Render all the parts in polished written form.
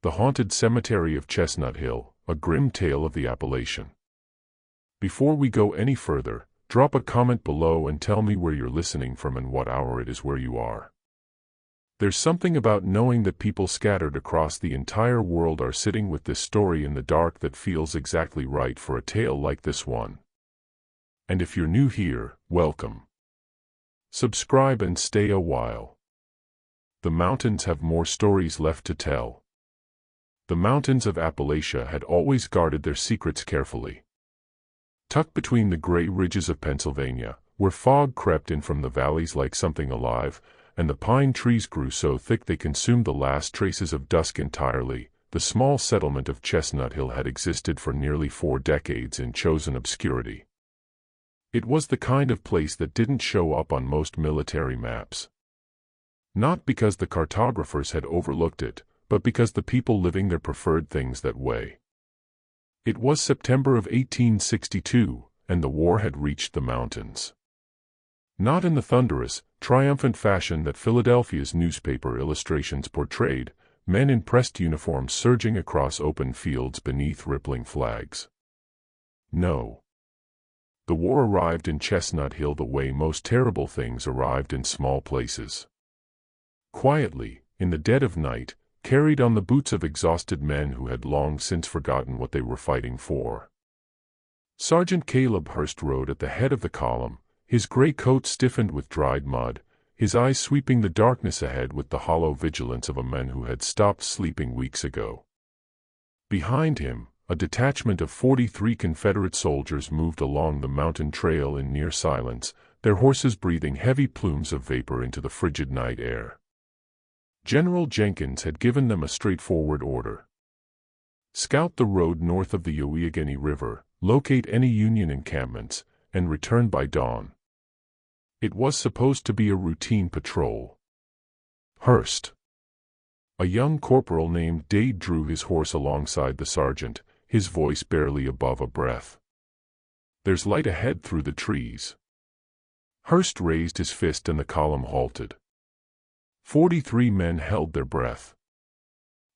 The Haunted Cemetery of Chestnut Hill, a grim tale of the Appalachian. Before we go any further, drop a comment below and tell me where you're listening from and what hour it is where you are. There's something about knowing that people scattered across the entire world are sitting with this story in the dark that feels exactly right for a tale like this one. And if you're new here, welcome. Subscribe and stay a while. The mountains have more stories left to tell. The mountains of Appalachia had always guarded their secrets carefully. Tucked between the gray ridges of Pennsylvania, where fog crept in from the valleys like something alive, and the pine trees grew so thick they consumed the last traces of dusk entirely, the small settlement of Chestnut Hill had existed for nearly 4 decades in chosen obscurity. It was the kind of place that didn't show up on most military maps. Not because the cartographers had overlooked it, but because the people living there preferred things that way. It was September of 1862, and the war had reached the mountains. Not in the thunderous, triumphant fashion that Philadelphia's newspaper illustrations portrayed, men in pressed uniforms surging across open fields beneath rippling flags. No. The war arrived in Chestnut Hill the way most terrible things arrived in small places. Quietly, in the dead of night, carried on the boots of exhausted men who had long since forgotten what they were fighting for. Sergeant Caleb Hurst rode at the head of the column, his gray coat stiffened with dried mud, his eyes sweeping the darkness ahead with the hollow vigilance of a man who had stopped sleeping weeks ago. Behind him, a detachment of 43 Confederate soldiers moved along the mountain trail in near silence, their horses breathing heavy plumes of vapor into the frigid night air. General Jenkins had given them a straightforward order. Scout the road north of the Youghiogheny River, locate any Union encampments, and return by dawn. It was supposed to be a routine patrol. Hurst, a young corporal named Dade, drew his horse alongside the sergeant, his voice barely above a breath. "There's light ahead through the trees." Hurst raised his fist and the column halted. 43 men held their breath.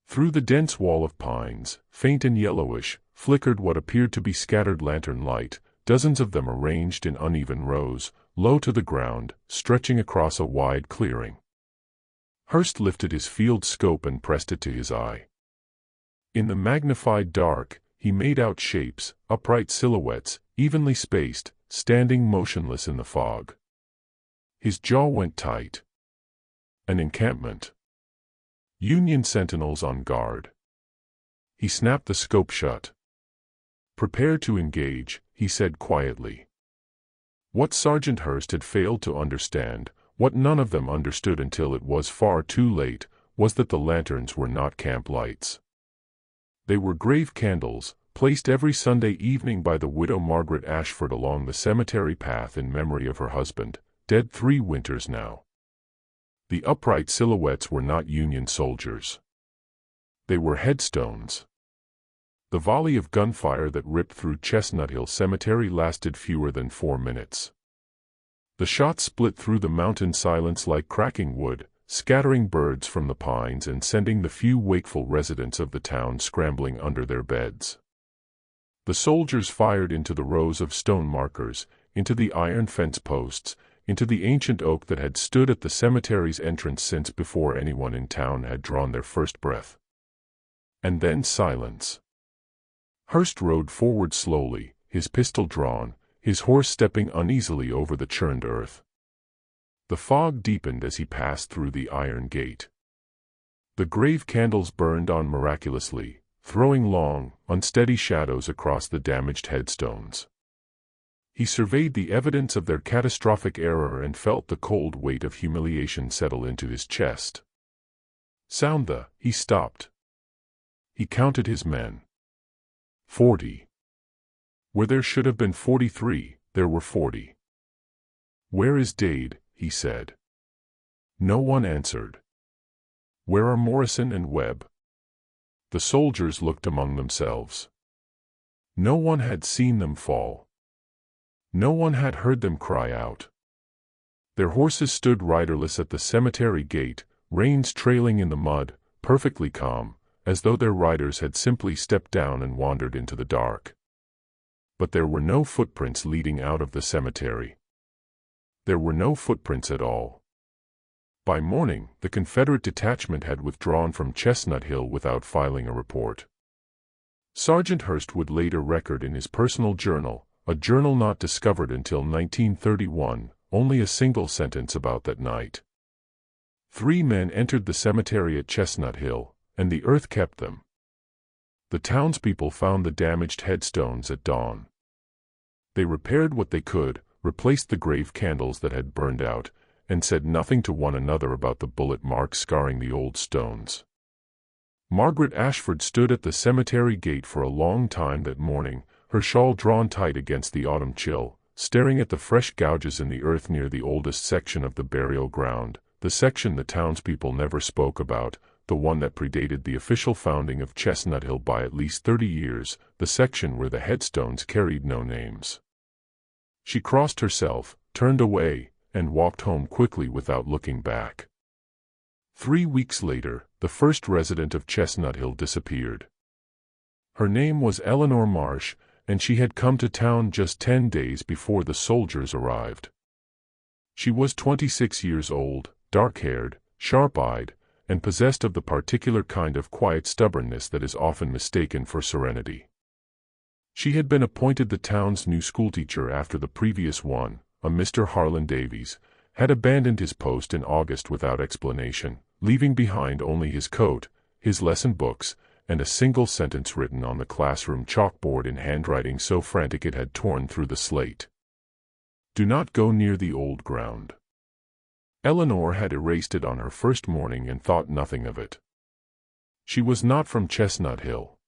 Through the dense wall of pines, faint and yellowish, flickered what appeared to be scattered lantern light, dozens of them arranged in uneven rows, low to the ground, stretching across a wide clearing. Hurst lifted his field scope and pressed it to his eye. In the magnified dark, he made out shapes, upright silhouettes, evenly spaced, standing motionless in the fog. His jaw went tight. An encampment. Union sentinels on guard. He snapped the scope shut. "Prepare to engage," he said quietly. What Sergeant Hurst had failed to understand, what none of them understood until it was far too late, was that the lanterns were not camp lights. They were grave candles, placed every Sunday evening by the widow Margaret Ashford along the cemetery path in memory of her husband, dead 3 winters now. The upright silhouettes were not Union soldiers. They were headstones. The volley of gunfire that ripped through Chestnut Hill Cemetery lasted fewer than 4 minutes. The shot split through the mountain silence like cracking wood, scattering birds from the pines and sending the few wakeful residents of the town scrambling under their beds. The soldiers fired into the rows of stone markers, into the iron fence posts, into the ancient oak that had stood at the cemetery's entrance since before anyone in town had drawn their first breath. And then silence. Hurst rode forward slowly, his pistol drawn, his horse stepping uneasily over the churned earth. The fog deepened as he passed through the iron gate. The grave candles burned on miraculously, throwing long, unsteady shadows across the damaged headstones. He surveyed the evidence of their catastrophic error and felt the cold weight of humiliation settle into his chest. "Sound the," he stopped. He counted his men. 40. Where there should have been 43, there were 40. "Where is Dade?" he said. No one answered. "Where are Morrison and Webb?" The soldiers looked among themselves. No one had seen them fall. No one had heard them cry out. Their horses stood riderless at the cemetery gate, reins trailing in the mud, perfectly calm, as though their riders had simply stepped down and wandered into the dark. But there were no footprints leading out of the cemetery. There were no footprints at all. By morning, the Confederate detachment had withdrawn from Chestnut Hill without filing a report. Sergeant Hurst would later record in his personal journal, a journal not discovered until 1931, only a single sentence about that night. 3 men entered the cemetery at Chestnut Hill, and the earth kept them. The townspeople found the damaged headstones at dawn. They repaired what they could, replaced the grave candles that had burned out, and said nothing to one another about the bullet marks scarring the old stones. Margaret Ashford stood at the cemetery gate for a long time that morning, her shawl drawn tight against the autumn chill, staring at the fresh gouges in the earth near the oldest section of the burial ground, the section the townspeople never spoke about, the one that predated the official founding of Chestnut Hill by at least 30 years, the section where the headstones carried no names. She crossed herself, turned away, and walked home quickly without looking back. 3 weeks later, the first resident of Chestnut Hill disappeared. Her name was Eleanor Marsh, and she had come to town just 10 days before the soldiers arrived. She was 26 years old, dark-haired, sharp-eyed, and possessed of the particular kind of quiet stubbornness that is often mistaken for serenity. She had been appointed the town's new schoolteacher after the previous one, a Mr. Harlan Davies, had abandoned his post in August without explanation, leaving behind only his coat, his lesson books, and a single sentence written on the classroom chalkboard in handwriting so frantic it had torn through the slate. "Do not go near the old ground." Eleanor had erased it on her first morning and thought nothing of it. She was not from Chestnut Hill.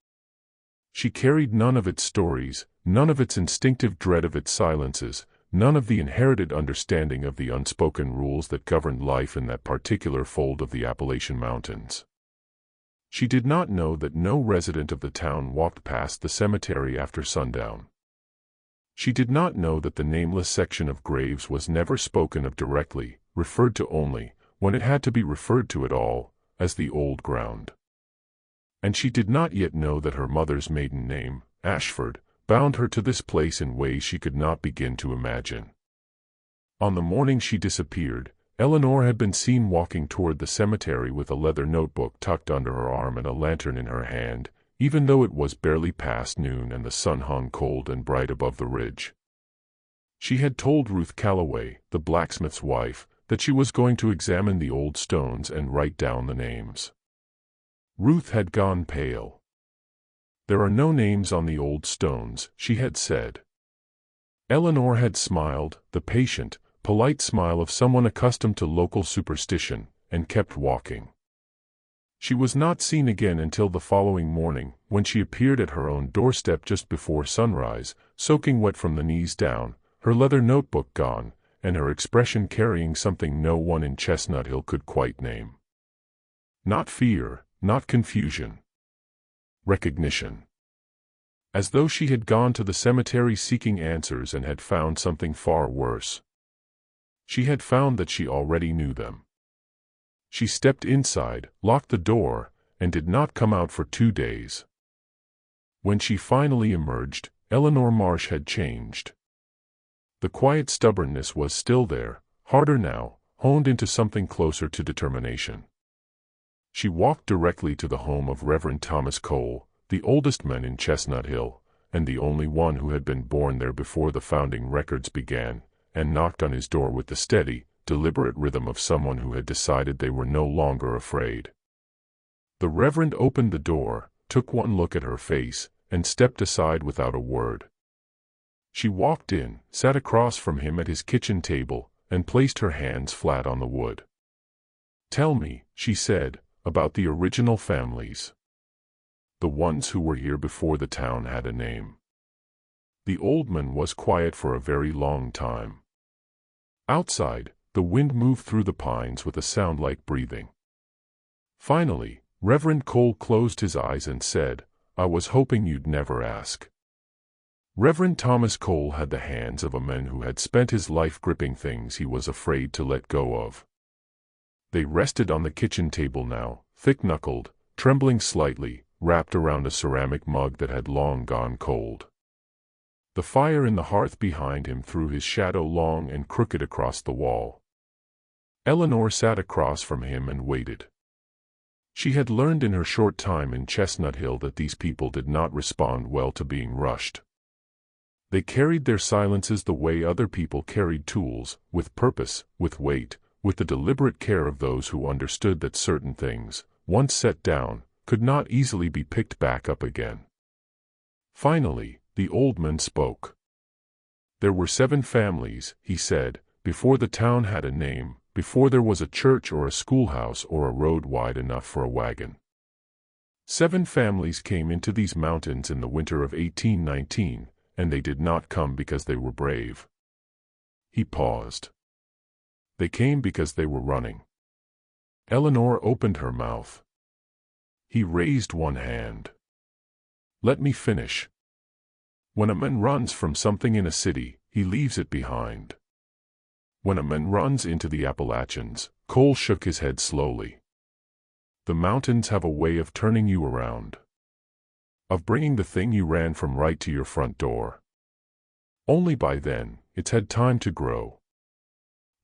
She carried none of its stories, none of its instinctive dread of its silences, none of the inherited understanding of the unspoken rules that governed life in that particular fold of the Appalachian Mountains. She did not know that no resident of the town walked past the cemetery after sundown. She did not know that the nameless section of graves was never spoken of directly, referred to only, when it had to be referred to at all, as the old ground. And she did not yet know that her mother's maiden name, Ashford, bound her to this place in ways she could not begin to imagine. On the morning she disappeared, Eleanor had been seen walking toward the cemetery with a leather notebook tucked under her arm and a lantern in her hand, even though it was barely past noon and the sun hung cold and bright above the ridge. She had told Ruth Calloway, the blacksmith's wife, that she was going to examine the old stones and write down the names. Ruth had gone pale. "There are no names on the old stones," she had said. Eleanor had smiled, the patient, polite smile of someone accustomed to local superstition, and kept walking. She was not seen again until the following morning, when she appeared at her own doorstep just before sunrise, soaking wet from the knees down, her leather notebook gone, and her expression carrying something no one in Chestnut Hill could quite name. Not fear, not confusion. Recognition. As though she had gone to the cemetery seeking answers and had found something far worse. She had found that she already knew them. She stepped inside, locked the door, and did not come out for 2 days. When she finally emerged, Eleanor Marsh had changed. The quiet stubbornness was still there, harder now, honed into something closer to determination. She walked directly to the home of Reverend Thomas Cole, the oldest man in Chestnut Hill, and the only one who had been born there before the founding records began, and knocked on his door with the steady, deliberate rhythm of someone who had decided they were no longer afraid. The Reverend opened the door, took one look at her face, and stepped aside without a word. She walked in, sat across from him at his kitchen table, and placed her hands flat on the wood. "Tell me," she said, "about the original families. The ones who were here before the town had a name." The old man was quiet for a very long time. Outside, the wind moved through the pines with a sound like breathing. Finally, Reverend Cole closed his eyes and said, "I was hoping you'd never ask." Reverend Thomas Cole had the hands of a man who had spent his life gripping things he was afraid to let go of. They rested on the kitchen table now, thick-knuckled, trembling slightly, wrapped around a ceramic mug that had long gone cold. The fire in the hearth behind him threw his shadow long and crooked across the wall. Eleanor sat across from him and waited. She had learned in her short time in Chestnut Hill that these people did not respond well to being rushed. They carried their silences the way other people carried tools, with purpose, with weight, with the deliberate care of those who understood that certain things, once set down, could not easily be picked back up again. Finally, the old man spoke. There were 7 families, he said, before the town had a name, before there was a church or a schoolhouse or a road wide enough for a wagon. 7 families came into these mountains in the winter of 1819, and they did not come because they were brave. He paused. They came because they were running. Eleanor opened her mouth. He raised one hand. Let me finish. When a man runs from something in a city, he leaves it behind. When a man runs into the Appalachians, Cole shook his head slowly. The mountains have a way of turning you around. Of bringing the thing you ran from right to your front door. Only by then, it's had time to grow.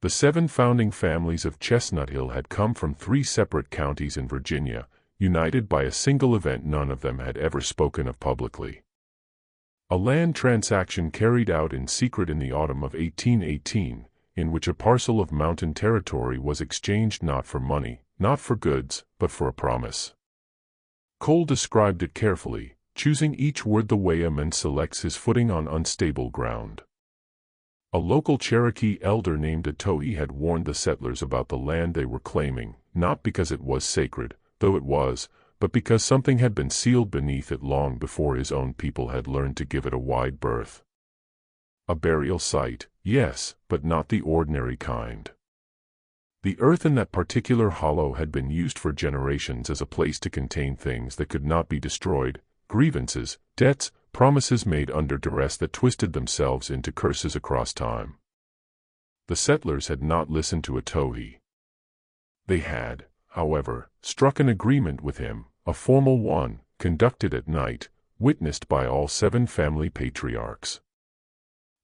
The 7 founding families of Chestnut Hill had come from 3 separate counties in Virginia, united by a single event none of them had ever spoken of publicly. A land transaction carried out in secret in the autumn of 1818, in which a parcel of mountain territory was exchanged not for money, not for goods, but for a promise. Cole described it carefully, choosing each word the way a man selects his footing on unstable ground. A local Cherokee elder named Atohi had warned the settlers about the land they were claiming, not because it was sacred, though it was, but because something had been sealed beneath it long before his own people had learned to give it a wide berth. A burial site, yes, but not the ordinary kind. The earth in that particular hollow had been used for generations as a place to contain things that could not be destroyed, grievances, debts, promises made under duress that twisted themselves into curses across time. The settlers had not listened to Atohi. They had, however, struck an agreement with him, a formal one, conducted at night, witnessed by all 7 family patriarchs.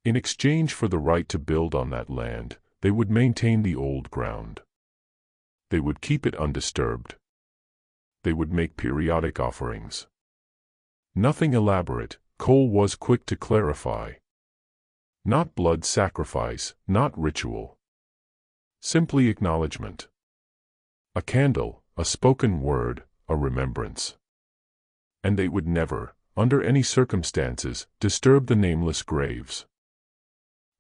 In exchange for the right to build on that land, they would maintain the old ground. They would keep it undisturbed. They would make periodic offerings. Nothing elaborate, Cole was quick to clarify. Not blood sacrifice, not ritual. Simply acknowledgement. A candle, a spoken word, a remembrance. And they would never, under any circumstances, disturb the nameless graves.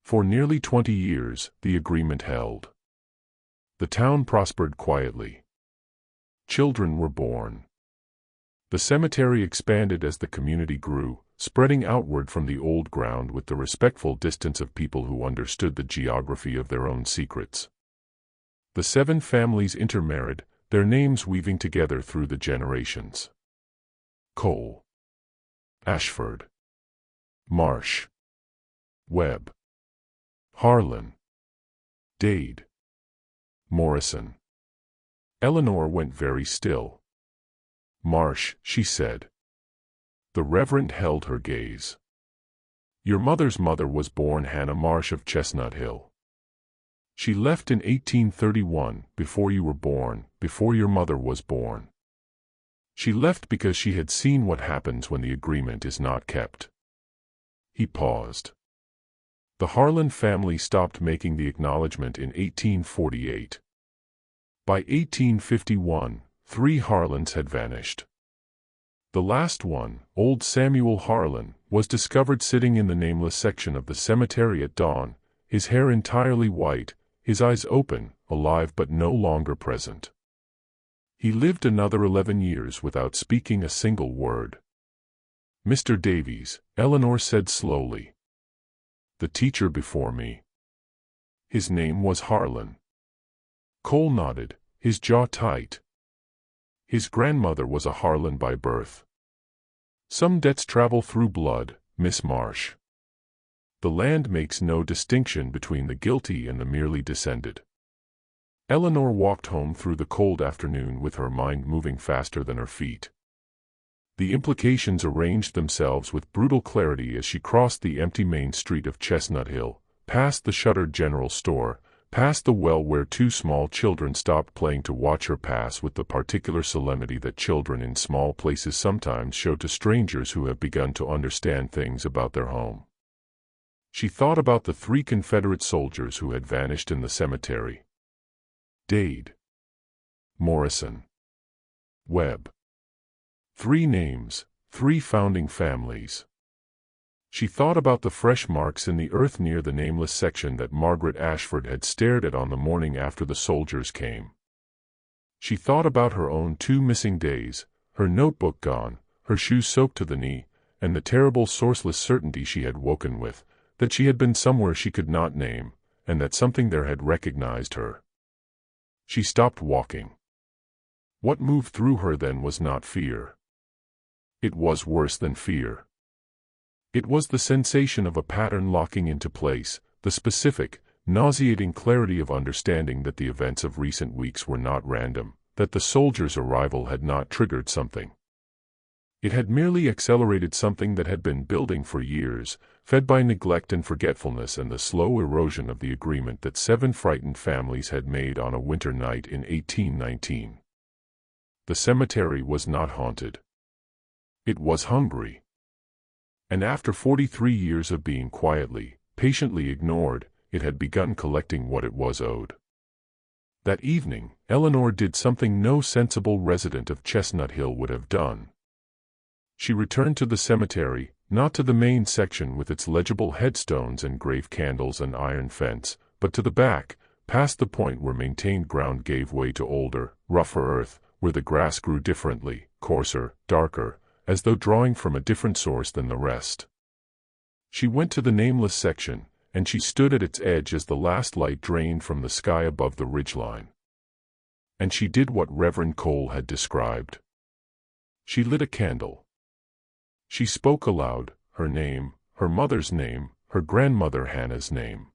For nearly 20 years, the agreement held. The town prospered quietly. Children were born. The cemetery expanded as the community grew, spreading outward from the old ground with the respectful distance of people who understood the geography of their own secrets. The 7 families intermarried, their names weaving together through the generations. Cole, Ashford, Marsh, Webb, Harlan, Dade, Morrison. Eleanor went very still. Marsh, she said. The Reverend held her gaze. Your mother's mother was born Hannah Marsh of Chestnut Hill. She left in 1831, before you were born, before your mother was born. She left because she had seen what happens when the agreement is not kept. He paused. The Harlan family stopped making the acknowledgement in 1848. By 1851, 3 Harlans had vanished. The last one, old Samuel Harlan, was discovered sitting in the nameless section of the cemetery at dawn, his hair entirely white, his eyes open, alive but no longer present. He lived another 11 years without speaking a single word. Mr. Davies, Eleanor said slowly. The teacher before me. His name was Harlan. Cole nodded, his jaw tight. His grandmother was a Harlan by birth. Some debts travel through blood, Miss Marsh. The land makes no distinction between the guilty and the merely descended. Eleanor walked home through the cold afternoon with her mind moving faster than her feet. The implications arranged themselves with brutal clarity as she crossed the empty main street of Chestnut Hill, past the shuttered general store, past the well where two small children stopped playing to watch her pass with the particular solemnity that children in small places sometimes show to strangers who have begun to understand things about their home. She thought about the 3 Confederate soldiers who had vanished in the cemetery. Dade, Morrison, Webb. 3 names, 3 founding families. She thought about the fresh marks in the earth near the nameless section that Margaret Ashford had stared at on the morning after the soldiers came. She thought about her own 2 missing days, her notebook gone, her shoes soaked to the knee, and the terrible sourceless certainty she had woken with, that she had been somewhere she could not name, and that something there had recognized her. She stopped walking. What moved through her then was not fear. It was worse than fear. It was the sensation of a pattern locking into place, the specific, nauseating clarity of understanding that the events of recent weeks were not random, that the soldiers' arrival had not triggered something. It had merely accelerated something that had been building for years, fed by neglect and forgetfulness and the slow erosion of the agreement that 7 frightened families had made on a winter night in 1819. The cemetery was not haunted. It was hungry. And after 43 years of being quietly, patiently ignored, it had begun collecting what it was owed. That evening, Eleanor did something no sensible resident of Chestnut Hill would have done. She returned to the cemetery, not to the main section with its legible headstones and grave candles and iron fence, but to the back, past the point where maintained ground gave way to older, rougher earth, where the grass grew differently, coarser, darker, as though drawing from a different source than the rest. She went to the nameless section, and she stood at its edge as the last light drained from the sky above the ridgeline. And she did what Reverend Cole had described. She lit a candle. She spoke aloud, her name, her mother's name, her grandmother Hannah's name.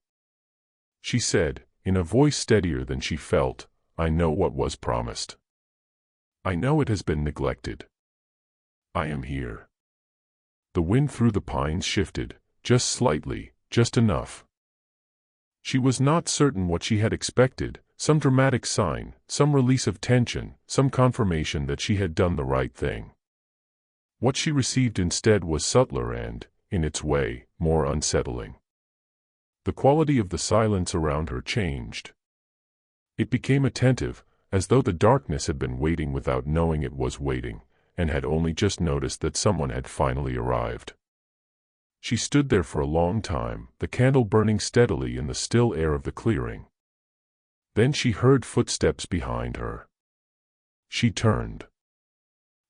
She said, in a voice steadier than she felt, "I know what was promised. I know it has been neglected. I am here." The wind through the pines shifted, just slightly, just enough. She was not certain what she had expected, some dramatic sign, some release of tension, some confirmation that she had done the right thing. What she received instead was subtler and, in its way, more unsettling. The quality of the silence around her changed. It became attentive, as though the darkness had been waiting without knowing it was waiting, and had only just noticed that someone had finally arrived. She stood there for a long time, the candle burning steadily in the still air of the clearing. Then she heard footsteps behind her. She turned.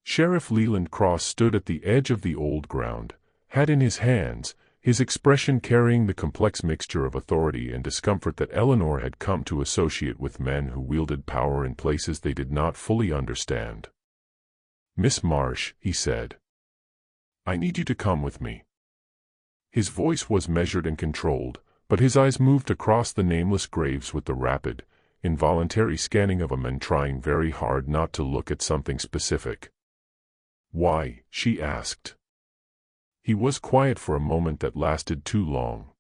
Sheriff Leland Cross stood at the edge of the old ground, hat in his hands, his expression carrying the complex mixture of authority and discomfort that Eleanor had come to associate with men who wielded power in places they did not fully understand. "Miss Marsh," he said, "I need you to come with me." His voice was measured and controlled, but his eyes moved across the nameless graves with the rapid, involuntary scanning of a man trying very hard not to look at something specific. "Why?" she asked. He was quiet for a moment that lasted too long.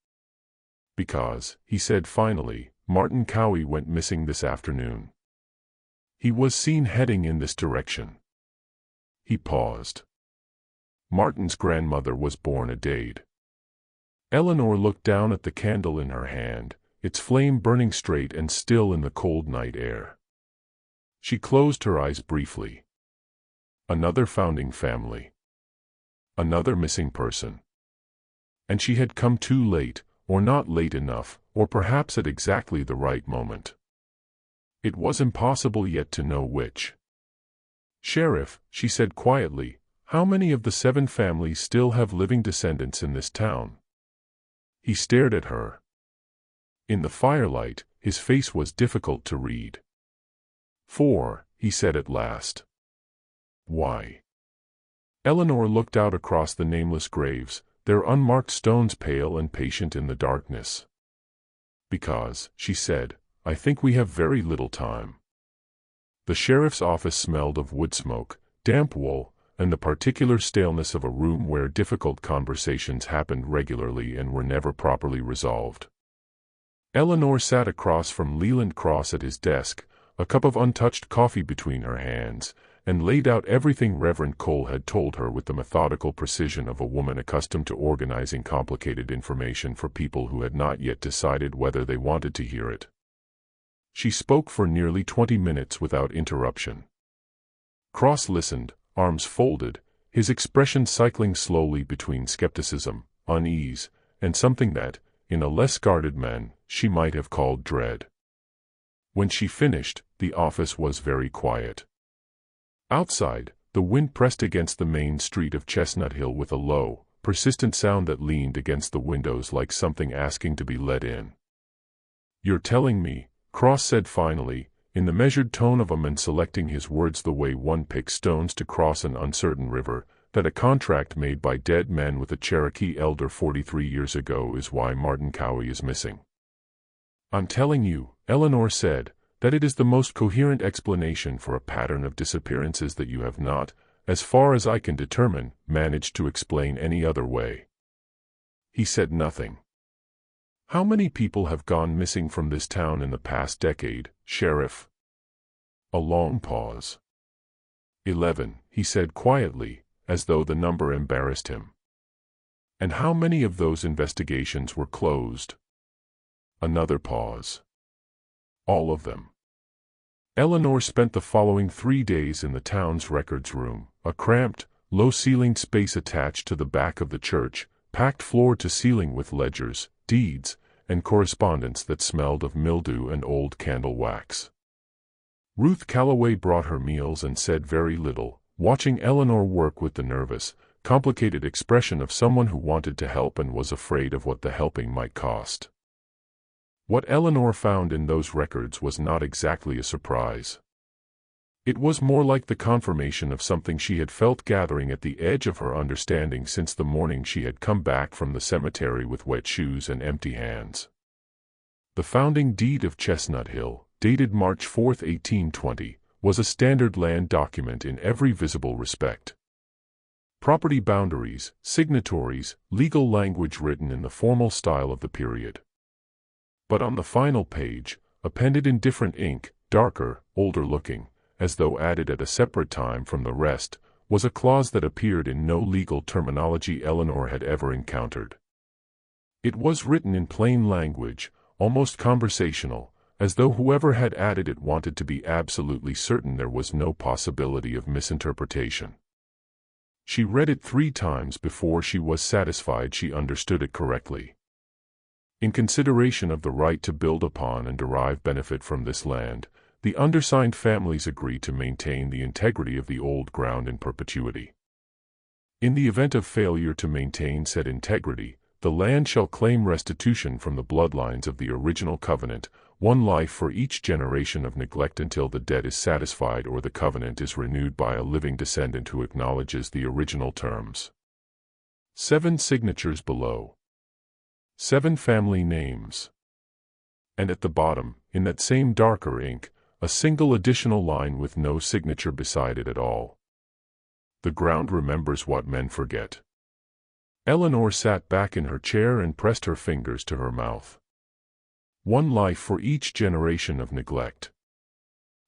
"Because," he said finally, "Martin Cowie went missing this afternoon. He was seen heading in this direction." He paused. Martin's grandmother was born a Dade. Eleanor looked down at the candle in her hand, its flame burning straight and still in the cold night air. She closed her eyes briefly. Another founding family. Another missing person. And she had come too late, or not late enough, or perhaps at exactly the right moment. It was impossible yet to know which. "Sheriff," she said quietly, "how many of the 7 families still have living descendants in this town?" He stared at her. In the firelight, his face was difficult to read. "4," he said at last. "Why?" Eleanor looked out across the nameless graves, their unmarked stones pale and patient in the darkness. "Because," she said, I think we have very little time." The sheriff's office smelled of wood smoke, damp wool, and the particular staleness of a room where difficult conversations happened regularly and were never properly resolved. Eleanor sat across from Leland Cross at his desk, a cup of untouched coffee between her hands, and laid out everything Reverend Cole had told her with the methodical precision of a woman accustomed to organizing complicated information for people who had not yet decided whether they wanted to hear it. She spoke for nearly 20 minutes without interruption. Cross listened, arms folded, his expression cycling slowly between skepticism, unease, and something that, in a less guarded man, she might have called dread. When she finished, the office was very quiet. Outside, the wind pressed against the main street of Chestnut Hill with a low, persistent sound that leaned against the windows like something asking to be let in. "You're telling me," Cross said finally, in the measured tone of a man selecting his words the way one picks stones to cross an uncertain river, "that a contract made by dead men with a Cherokee elder 43 years ago is why Martin Cowie is missing." "I'm telling you," Eleanor said, "that it is the most coherent explanation for a pattern of disappearances that you have not, as far as I can determine, managed to explain any other way." He said nothing. "How many people have gone missing from this town in the past decade, Sheriff?" A long pause. 11, he said quietly, as though the number embarrassed him. "And how many of those investigations were closed?" Another pause. "All of them." Eleanor spent the following 3 days in the town's records room, a cramped, low-ceilinged space attached to the back of the church, packed floor to ceiling with ledgers, deeds, and correspondence that smelled of mildew and old candle wax. Ruth Calloway brought her meals and said very little, watching Eleanor work with the nervous, complicated expression of someone who wanted to help and was afraid of what the helping might cost. What Eleanor found in those records was not exactly a surprise. It was more like the confirmation of something she had felt gathering at the edge of her understanding since the morning she had come back from the cemetery with wet shoes and empty hands. The founding deed of Chestnut Hill, dated March 4, 1820, was a standard land document in every visible respect. Property boundaries, signatories, legal language written in the formal style of the period. But on the final page, appended in different ink, darker, older-looking, as though added at a separate time from the rest, was a clause that appeared in no legal terminology Eleanor had ever encountered. It was written in plain language, almost conversational, as though whoever had added it wanted to be absolutely certain there was no possibility of misinterpretation. She read it 3 times before she was satisfied she understood it correctly. In consideration of the right to build upon and derive benefit from this land, the undersigned families agree to maintain the integrity of the old ground in perpetuity. In the event of failure to maintain said integrity, the land shall claim restitution from the bloodlines of the original covenant, 1 life for each generation of neglect until the debt is satisfied or the covenant is renewed by a living descendant who acknowledges the original terms. 7 signatures below. 7 family names. And at the bottom, in that same darker ink, a single additional line with no signature beside it at all. The ground remembers what men forget. Eleanor sat back in her chair and pressed her fingers to her mouth. 1 life for each generation of neglect.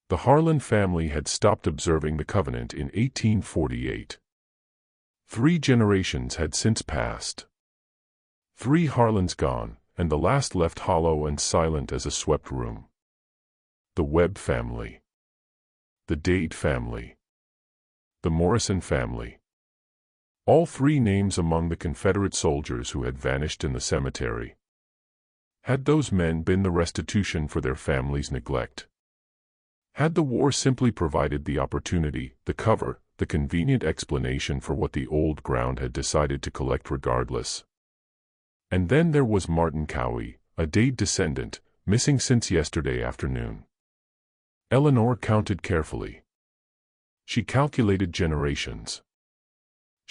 The Harlan family had stopped observing the covenant in 1848. 3 generations had since passed. 3 Harlans gone, and the last left hollow and silent as a swept room. The Webb family. The Dade family. The Morrison family. All 3 names among the Confederate soldiers who had vanished in the cemetery. Had those men been the restitution for their families' neglect? Had the war simply provided the opportunity, the cover, the convenient explanation for what the old ground had decided to collect regardless? And then there was Martin Cowie, a Dade descendant, missing since yesterday afternoon. Eleanor counted carefully. She calculated generations.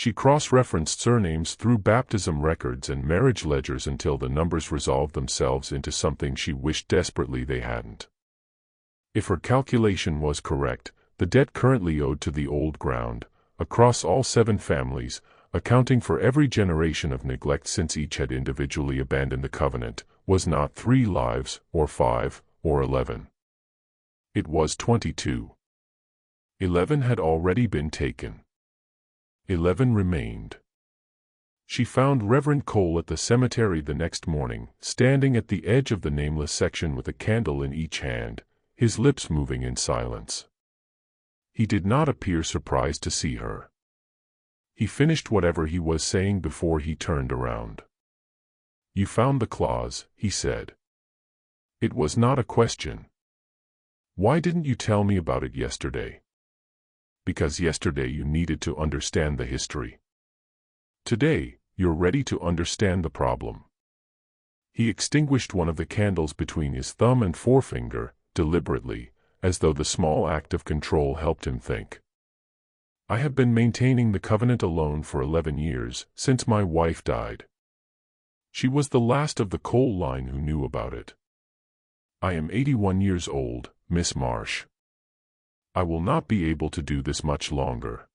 She cross-referenced surnames through baptism records and marriage ledgers until the numbers resolved themselves into something she wished desperately they hadn't. If her calculation was correct, the debt currently owed to the old ground, across all 7 families, accounting for every generation of neglect since each had individually abandoned the covenant, was not 3 lives, or 5, or 11. It was 22. 11 had already been taken. 11 remained. She found Reverend Cole at the cemetery the next morning, standing at the edge of the nameless section with a candle in each hand, his lips moving in silence. He did not appear surprised to see her. He finished whatever he was saying before he turned around. "You found the clause," he said. It was not a question. "Why didn't you tell me about it yesterday?" "Because yesterday you needed to understand the history. Today, you're ready to understand the problem." He extinguished one of the candles between his thumb and forefinger, deliberately, as though the small act of control helped him think. "I have been maintaining the covenant alone for 11 years, since my wife died. She was the last of the Cole line who knew about it. I am 81 years old, Miss Marsh. I will not be able to do this much longer."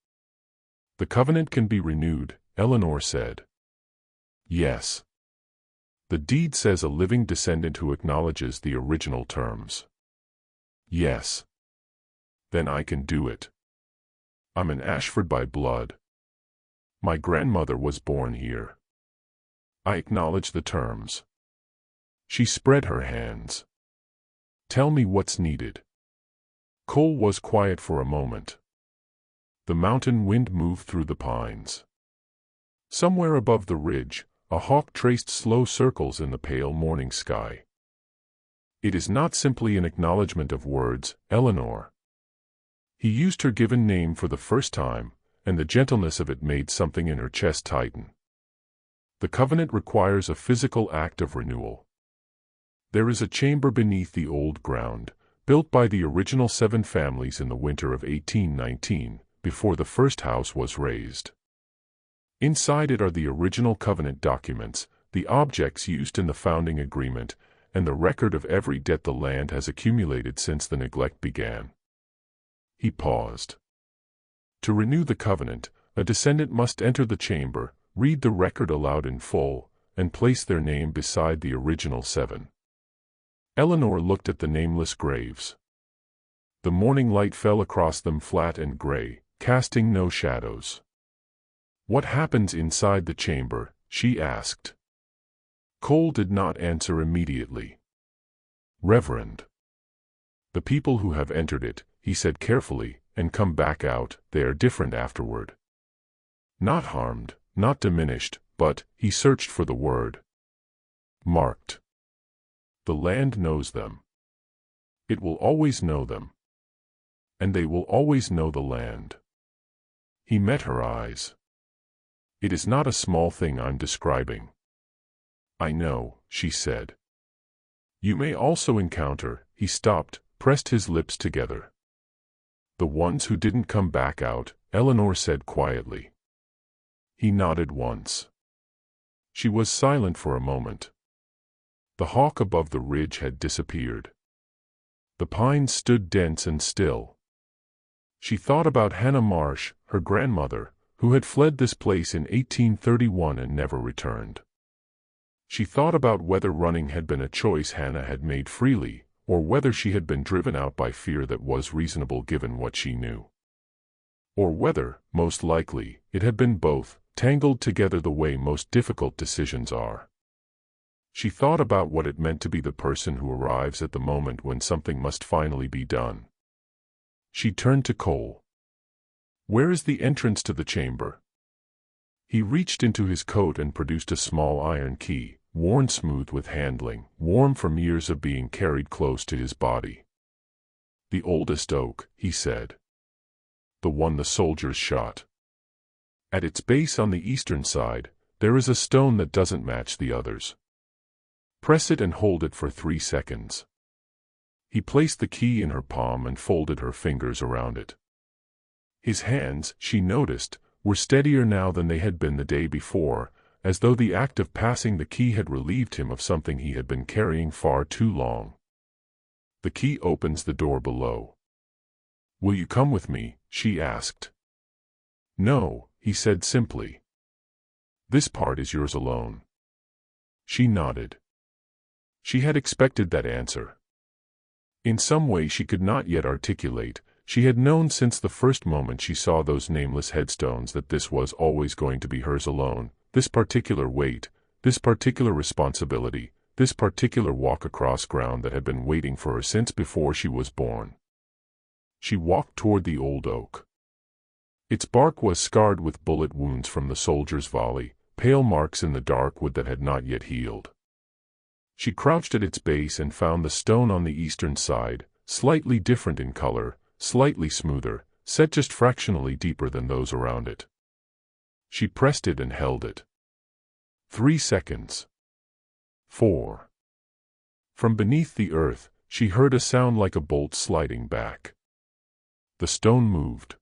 "The covenant can be renewed," Eleanor said. "Yes. The deed says a living descendant who acknowledges the original terms." "Yes. Then I can do it. I'm an Ashford by blood. My grandmother was born here. I acknowledge the terms." She spread her hands. "Tell me what's needed." Cole was quiet for a moment. The mountain wind moved through the pines. Somewhere above the ridge, a hawk traced slow circles in the pale morning sky. "It is not simply an acknowledgement of words, Eleanor." He used her given name for the first time, and the gentleness of it made something in her chest tighten. "The covenant requires a physical act of renewal. There is a chamber beneath the old ground, built by the original 7 families in the winter of 1819, before the first house was raised. Inside it are the original covenant documents, the objects used in the founding agreement, and the record of every debt the land has accumulated since the neglect began." He paused. "To renew the covenant, a descendant must enter the chamber, read the record aloud in full, and place their name beside the original 7. Eleanor looked at the nameless graves. The morning light fell across them flat and gray, casting no shadows. "What happens inside the chamber?" she asked. Cole did not answer immediately. "Reverend. The people who have entered it," he said carefully, "and come back out, they are different afterward. Not harmed, not diminished, but," he searched for the word, "marked. The land knows them. It will always know them. And they will always know the land." He met her eyes. "It is not a small thing I'm describing." "I know," she said. "You may also encounter," he stopped, pressed his lips together. "The ones who didn't come back out," Eleanor said quietly. He nodded once. She was silent for a moment. The hawk above the ridge had disappeared. The pines stood dense and still. She thought about Hannah Marsh, her grandmother, who had fled this place in 1831 and never returned. She thought about whether running had been a choice Hannah had made freely, or whether she had been driven out by fear that was reasonable given what she knew. Or whether, most likely, it had been both, tangled together the way most difficult decisions are. She thought about what it meant to be the person who arrives at the moment when something must finally be done. She turned to Cole. "Where is the entrance to the chamber?" He reached into his coat and produced a small iron key, worn smooth with handling, warm from years of being carried close to his body. "The oldest oak," he said. "The one the soldiers shot. At its base on the eastern side, there is a stone that doesn't match the others. Press it and hold it for 3 seconds." He placed the key in her palm and folded her fingers around it. His hands, she noticed, were steadier now than they had been the day before, as though the act of passing the key had relieved him of something he had been carrying far too long. The key opens the door below. "Will you come with me?" she asked. "No," he said simply. "This part is yours alone." She nodded. She had expected that answer. In some way she could not yet articulate, she had known since the first moment she saw those nameless headstones that this was always going to be hers alone, this particular weight, this particular responsibility, this particular walk across ground that had been waiting for her since before she was born. She walked toward the old oak. Its bark was scarred with bullet wounds from the soldier's volley, pale marks in the dark wood that had not yet healed. She crouched at its base and found the stone on the eastern side, slightly different in color, slightly smoother, set just fractionally deeper than those around it. She pressed it and held it. 3 seconds. 4. From beneath the earth, she heard a sound like a bolt sliding back. The stone moved.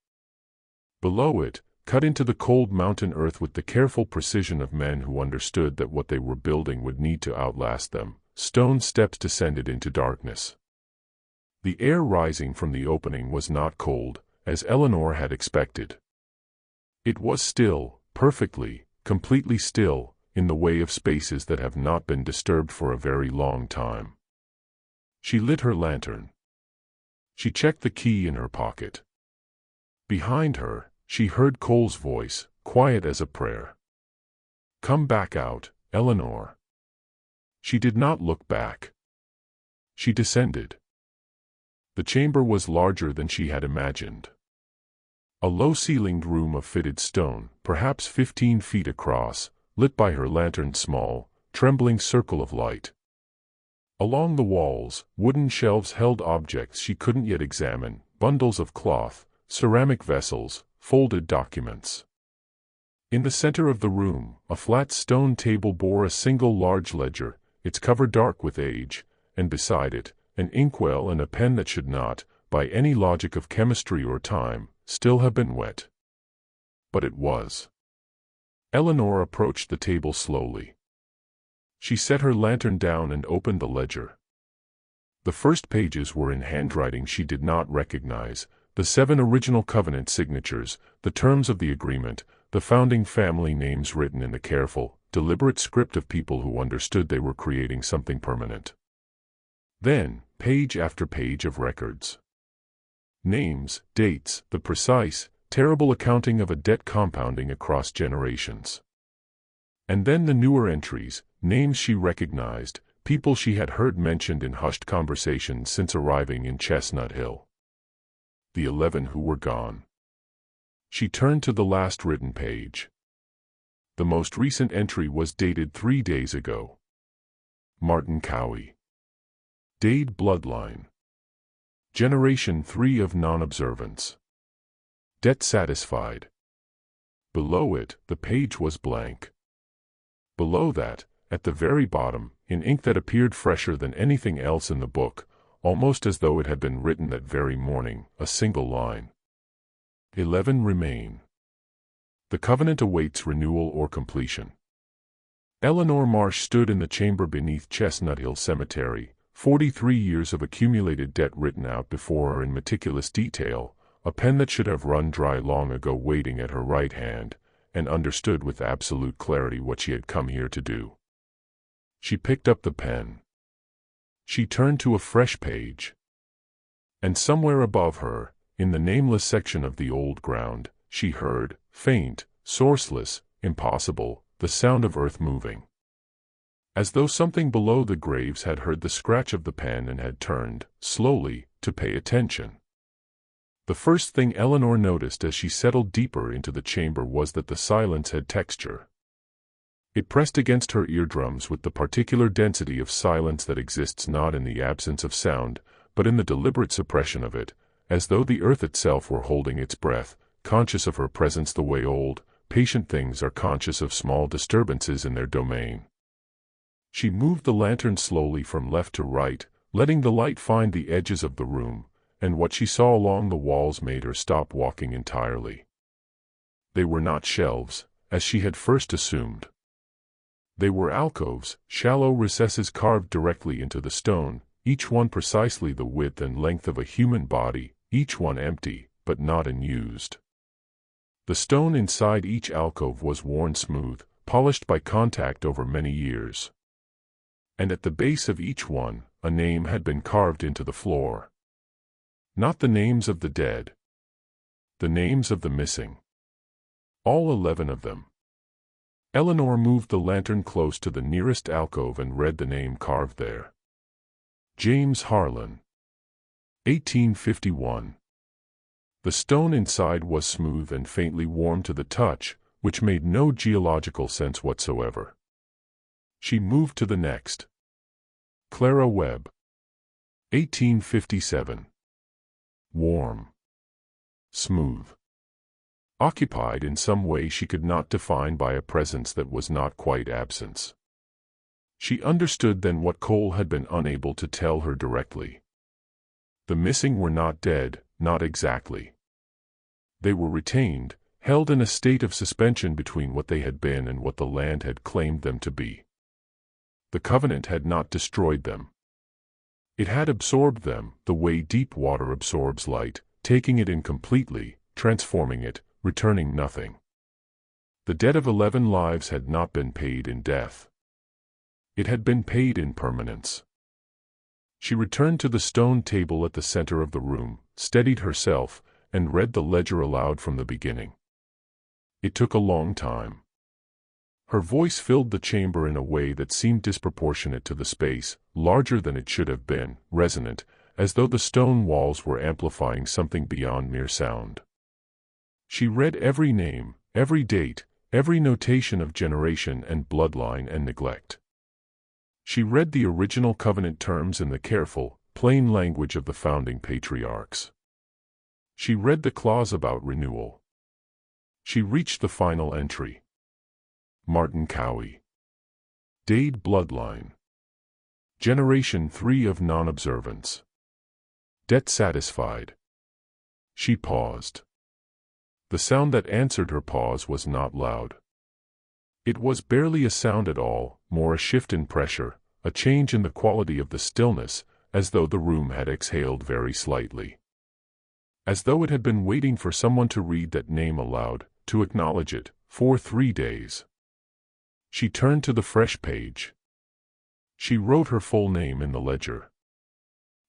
Below it, cut into the cold mountain earth with the careful precision of men who understood that what they were building would need to outlast them, stone steps descended into darkness. The air rising from the opening was not cold, as Eleanor had expected. It was still, perfectly, completely still, in the way of spaces that have not been disturbed for a very long time. She lit her lantern. She checked the key in her pocket. Behind her, she heard Cole's voice, quiet as a prayer. "Come back out, Eleanor." She did not look back. She descended. The chamber was larger than she had imagined. A low-ceilinged room of fitted stone, perhaps 15 feet across, lit by her lantern's small, trembling circle of light. Along the walls, wooden shelves held objects she couldn't yet examine, bundles of cloth, ceramic vessels, folded documents. In the center of the room, a flat stone table bore a single large ledger, its cover dark with age, and beside it, an inkwell and a pen that should not, by any logic of chemistry or time, still have been wet. But it was. Eleanor approached the table slowly. She set her lantern down and opened the ledger. The first pages were in handwriting she did not recognize, the 7 original covenant signatures, the terms of the agreement, the founding family names written in the careful, deliberate script of people who understood they were creating something permanent. Then, page after page of records. Names, dates, the precise, terrible accounting of a debt compounding across generations. And then the newer entries, names she recognized, people she had heard mentioned in hushed conversations since arriving in Chestnut Hill. The 11 who were gone. She turned to the last written page. The most recent entry was dated 3 days ago. Martin Cowie. Dade bloodline. Generation 3 of non-observance. Debt satisfied. Below it, the page was blank. Below that, at the very bottom, in ink that appeared fresher than anything else in the book, almost as though it had been written that very morning, a single line. 11 remain. The covenant awaits renewal or completion. Eleanor Marsh stood in the chamber beneath Chestnut Hill Cemetery, 43 years of accumulated debt written out before her in meticulous detail, a pen that should have run dry long ago waiting at her right hand, and understood with absolute clarity what she had come here to do. She picked up the pen. She turned to a fresh page. And somewhere above her, in the nameless section of the old ground, she heard, faint, sourceless, impossible, the sound of earth moving. As though something below the graves had heard the scratch of the pen and had turned, slowly, to pay attention. The first thing Eleanor noticed as she settled deeper into the chamber was that the silence had texture. It pressed against her eardrums with the particular density of silence that exists not in the absence of sound, but in the deliberate suppression of it, as though the earth itself were holding its breath, conscious of her presence the way old, patient things are conscious of small disturbances in their domain. She moved the lantern slowly from left to right, letting the light find the edges of the room, and what she saw along the walls made her stop walking entirely. They were not shelves, as she had first assumed. They were alcoves, shallow recesses carved directly into the stone, each one precisely the width and length of a human body, each one empty, but not unused. The stone inside each alcove was worn smooth, polished by contact over many years. And at the base of each one, a name had been carved into the floor. Not the names of the dead. The names of the missing. All 11 of them. Eleanor moved the lantern close to the nearest alcove and read the name carved there. James Harlan. 1851. The stone inside was smooth and faintly warm to the touch, which made no geological sense whatsoever. She moved to the next. Clara Webb. 1857. Warm. Smooth. Occupied in some way she could not define by a presence that was not quite absence. She understood then what Cole had been unable to tell her directly. The missing were not dead, not exactly. They were retained, held in a state of suspension between what they had been and what the land had claimed them to be. The covenant had not destroyed them. It had absorbed them, the way deep water absorbs light, taking it in completely, transforming it, returning nothing. The debt of 11 lives had not been paid in death. It had been paid in permanence. She returned to the stone table at the center of the room, steadied herself, and read the ledger aloud from the beginning. It took a long time. Her voice filled the chamber in a way that seemed disproportionate to the space, larger than it should have been, resonant, as though the stone walls were amplifying something beyond mere sound. She read every name, every date, every notation of generation and bloodline and neglect. She read the original covenant terms in the careful, plain language of the founding patriarchs. She read the clause about renewal. She reached the final entry. Martin Cowie. Dade bloodline. Generation 3 of non-observance. Debt satisfied. She paused. The sound that answered her pause was not loud. It was barely a sound at all, more a shift in pressure, a change in the quality of the stillness, as though the room had exhaled very slightly. As though it had been waiting for someone to read that name aloud, to acknowledge it, for 3 days. She turned to the fresh page. She wrote her full name in the ledger.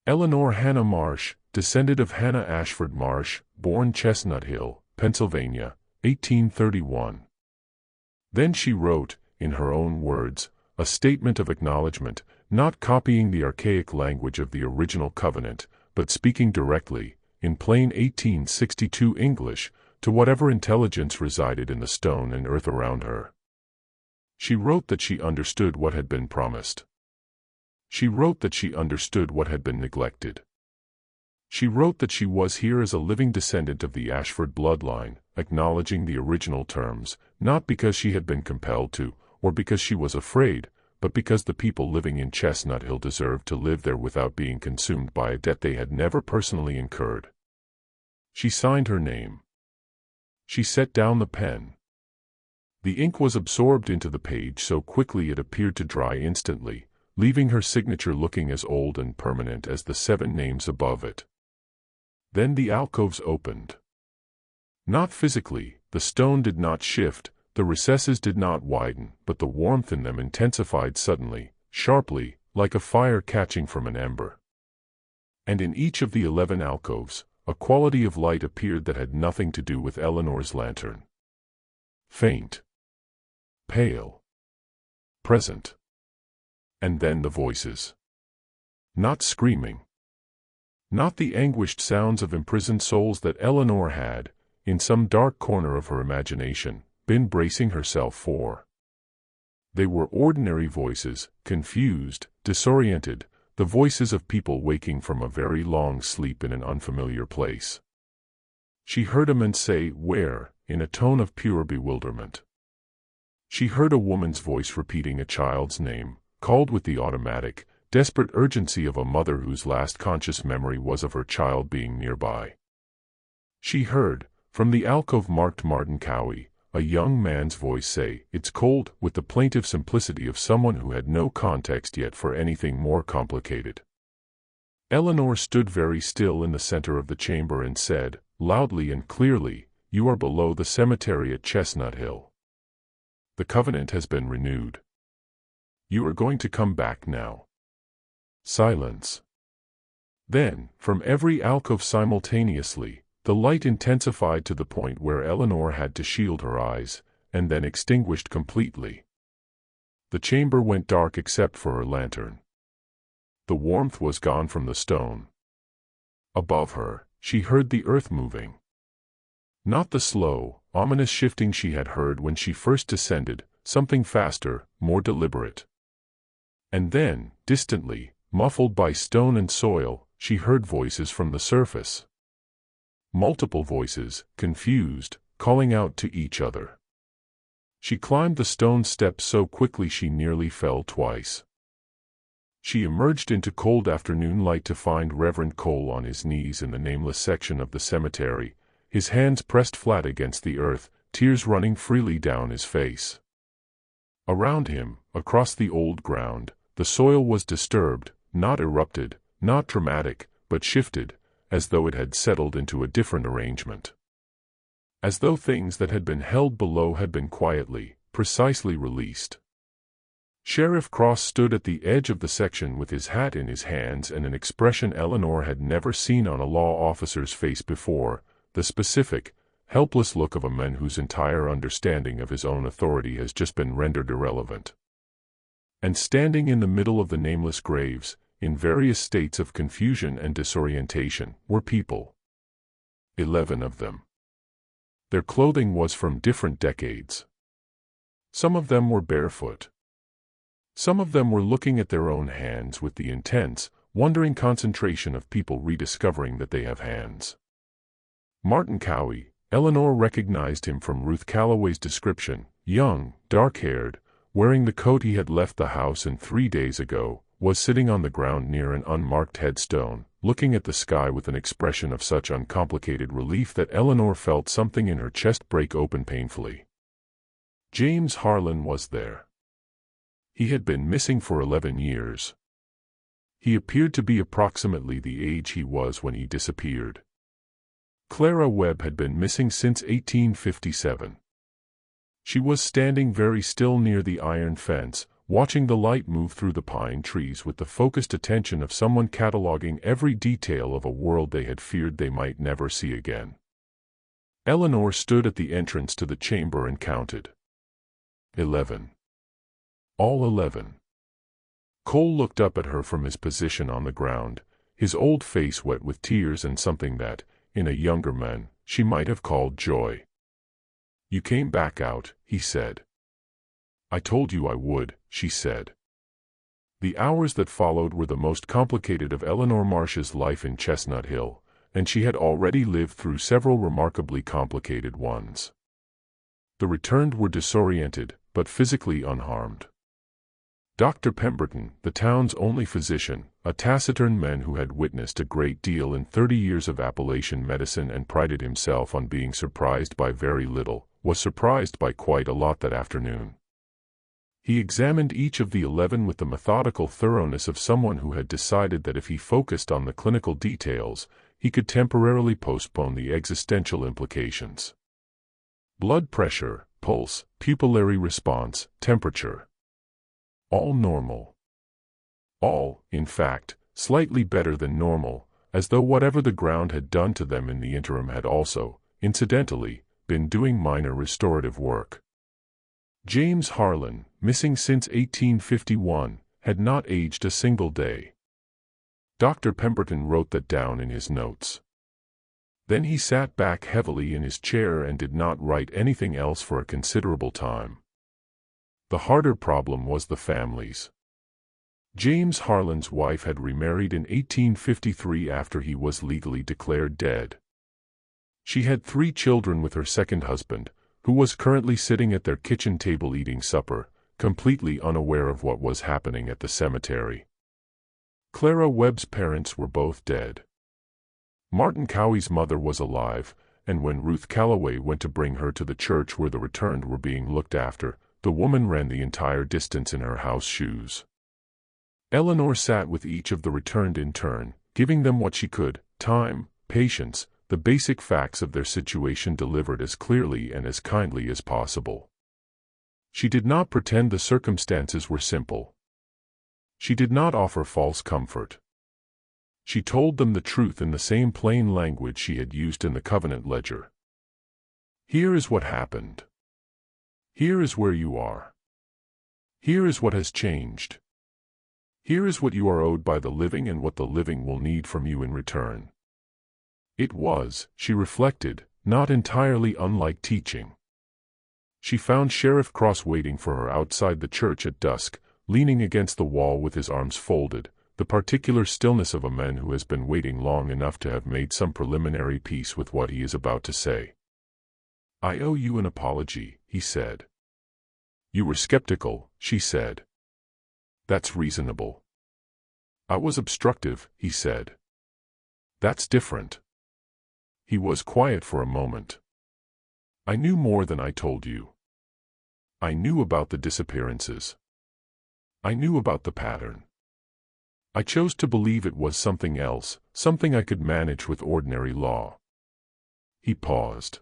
Eleanor Hannah Marsh, descendant of Hannah Ashford Marsh, born Chestnut Hill, Pennsylvania, 1831. Then she wrote, in her own words, a statement of acknowledgement, not copying the archaic language of the original covenant, but speaking directly, in plain 1862 English, to whatever intelligence resided in the stone and earth around her. She wrote that she understood what had been promised. She wrote that she understood what had been neglected. She wrote that she was here as a living descendant of the Ashford bloodline, acknowledging the original terms, not because she had been compelled to, or because she was afraid, but because the people living in Chestnut Hill deserved to live there without being consumed by a debt they had never personally incurred. She signed her name. She set down the pen. The ink was absorbed into the page so quickly it appeared to dry instantly, leaving her signature looking as old and permanent as the 7 names above it. Then the alcoves opened. Not physically, the stone did not shift, the recesses did not widen, but the warmth in them intensified suddenly, sharply, like a fire catching from an ember. And in each of the 11 alcoves, a quality of light appeared that had nothing to do with Eleanor's lantern. Faint. Pale. Present. And then the voices. Not screaming. Not the anguished sounds of imprisoned souls that Eleanor had, in some dark corner of her imagination, been bracing herself for. They were ordinary voices, confused, disoriented, the voices of people waking from a very long sleep in an unfamiliar place. She heard a man say, "Where?" in a tone of pure bewilderment. She heard a woman's voice repeating a child's name, called with the automatic, desperate urgency of a mother whose last conscious memory was of her child being nearby. She heard, From the alcove marked Martin Cowie, a young man's voice say, "It's cold," with the plaintive simplicity of someone who had no context yet for anything more complicated. Eleanor stood very still in the center of the chamber and said, loudly and clearly, "You are below the cemetery at Chestnut Hill. The covenant has been renewed. You are going to come back now." Silence. Then, from every alcove simultaneously, the light intensified to the point where Eleanor had to shield her eyes, and then extinguished completely. The chamber went dark except for her lantern. The warmth was gone from the stone. Above her, she heard the earth moving. Not the slow, ominous shifting she had heard when she first descended, something faster, more deliberate. And then, distantly, muffled by stone and soil, she heard voices from the surface. Multiple voices, confused, calling out to each other. She climbed the stone steps so quickly she nearly fell twice. She emerged into cold afternoon light to find Reverend Cole on his knees in the nameless section of the cemetery, his hands pressed flat against the earth, tears running freely down his face. Around him, across the old ground, the soil was disturbed, not erupted, not dramatic, but shifted, as though it had settled into a different arrangement. As though things that had been held below had been quietly, precisely released. Sheriff Cross stood at the edge of the section with his hat in his hands and an expression Eleanor had never seen on a law officer's face before, the specific, helpless look of a man whose entire understanding of his own authority has just been rendered irrelevant. And standing in the middle of the nameless graves, in various states of confusion and disorientation, were people. 11 of them. Their clothing was from different decades. Some of them were barefoot. Some of them were looking at their own hands with the intense, wondering concentration of people rediscovering that they have hands. Martin Cowie, Eleanor recognized him from Ruth Calloway's description, young, dark-haired, wearing the coat he had left the house in 3 days ago, was sitting on the ground near an unmarked headstone, looking at the sky with an expression of such uncomplicated relief that Eleanor felt something in her chest break open painfully. James Harlan was there. He had been missing for 11 years. He appeared to be approximately the age he was when he disappeared. Clara Webb had been missing since 1857. She was standing very still near the iron fence, watching the light move through the pine trees with the focused attention of someone cataloging every detail of a world they had feared they might never see again. Eleanor stood at the entrance to the chamber and counted. 11. All 11. Cole looked up at her from his position on the ground, his old face wet with tears and something that, in a younger man, she might have called joy. "You came back out," he said. "I told you I would," she said. The hours that followed were the most complicated of Eleanor Marsh's life in Chestnut Hill, and she had already lived through several remarkably complicated ones. The returned were disoriented, but physically unharmed. Dr. Pemberton, the town's only physician, a taciturn man who had witnessed a great deal in 30 years of Appalachian medicine and prided himself on being surprised by very little, was surprised by quite a lot that afternoon. He examined each of the 11 with the methodical thoroughness of someone who had decided that if he focused on the clinical details, he could temporarily postpone the existential implications. Blood pressure, pulse, pupillary response, temperature. All normal. All, in fact, slightly better than normal, as though whatever the ground had done to them in the interim had also, incidentally, been doing minor restorative work. James Harlan, missing since 1851, had not aged a single day. Dr. Pemberton wrote that down in his notes. Then he sat back heavily in his chair and did not write anything else for a considerable time. The harder problem was the families. James Harlan's wife had remarried in 1853 after he was legally declared dead. She had 3 children with her second husband, who was currently sitting at their kitchen table eating supper, completely unaware of what was happening at the cemetery. Clara Webb's parents were both dead. Martin Cowie's mother was alive, and when Ruth Calloway went to bring her to the church where the returned were being looked after, the woman ran the entire distance in her house shoes. Eleanor sat with each of the returned in turn, giving them what she could: time, patience, the basic facts of their situation delivered as clearly and as kindly as possible. She did not pretend the circumstances were simple. She did not offer false comfort. She told them the truth in the same plain language she had used in the covenant ledger. Here is what happened. Here is where you are. Here is what has changed. Here is what you are owed by the living and what the living will need from you in return. It was, she reflected, not entirely unlike teaching. She found Sheriff Cross waiting for her outside the church at dusk, leaning against the wall with his arms folded, the particular stillness of a man who has been waiting long enough to have made some preliminary peace with what he is about to say. "I owe you an apology," he said. "You were skeptical," she said. "That's reasonable." "I was obstructive," he said. "That's different." He was quiet for a moment. "I knew more than I told you. I knew about the disappearances. I knew about the pattern. I chose to believe it was something else, something I could manage with ordinary law." He paused.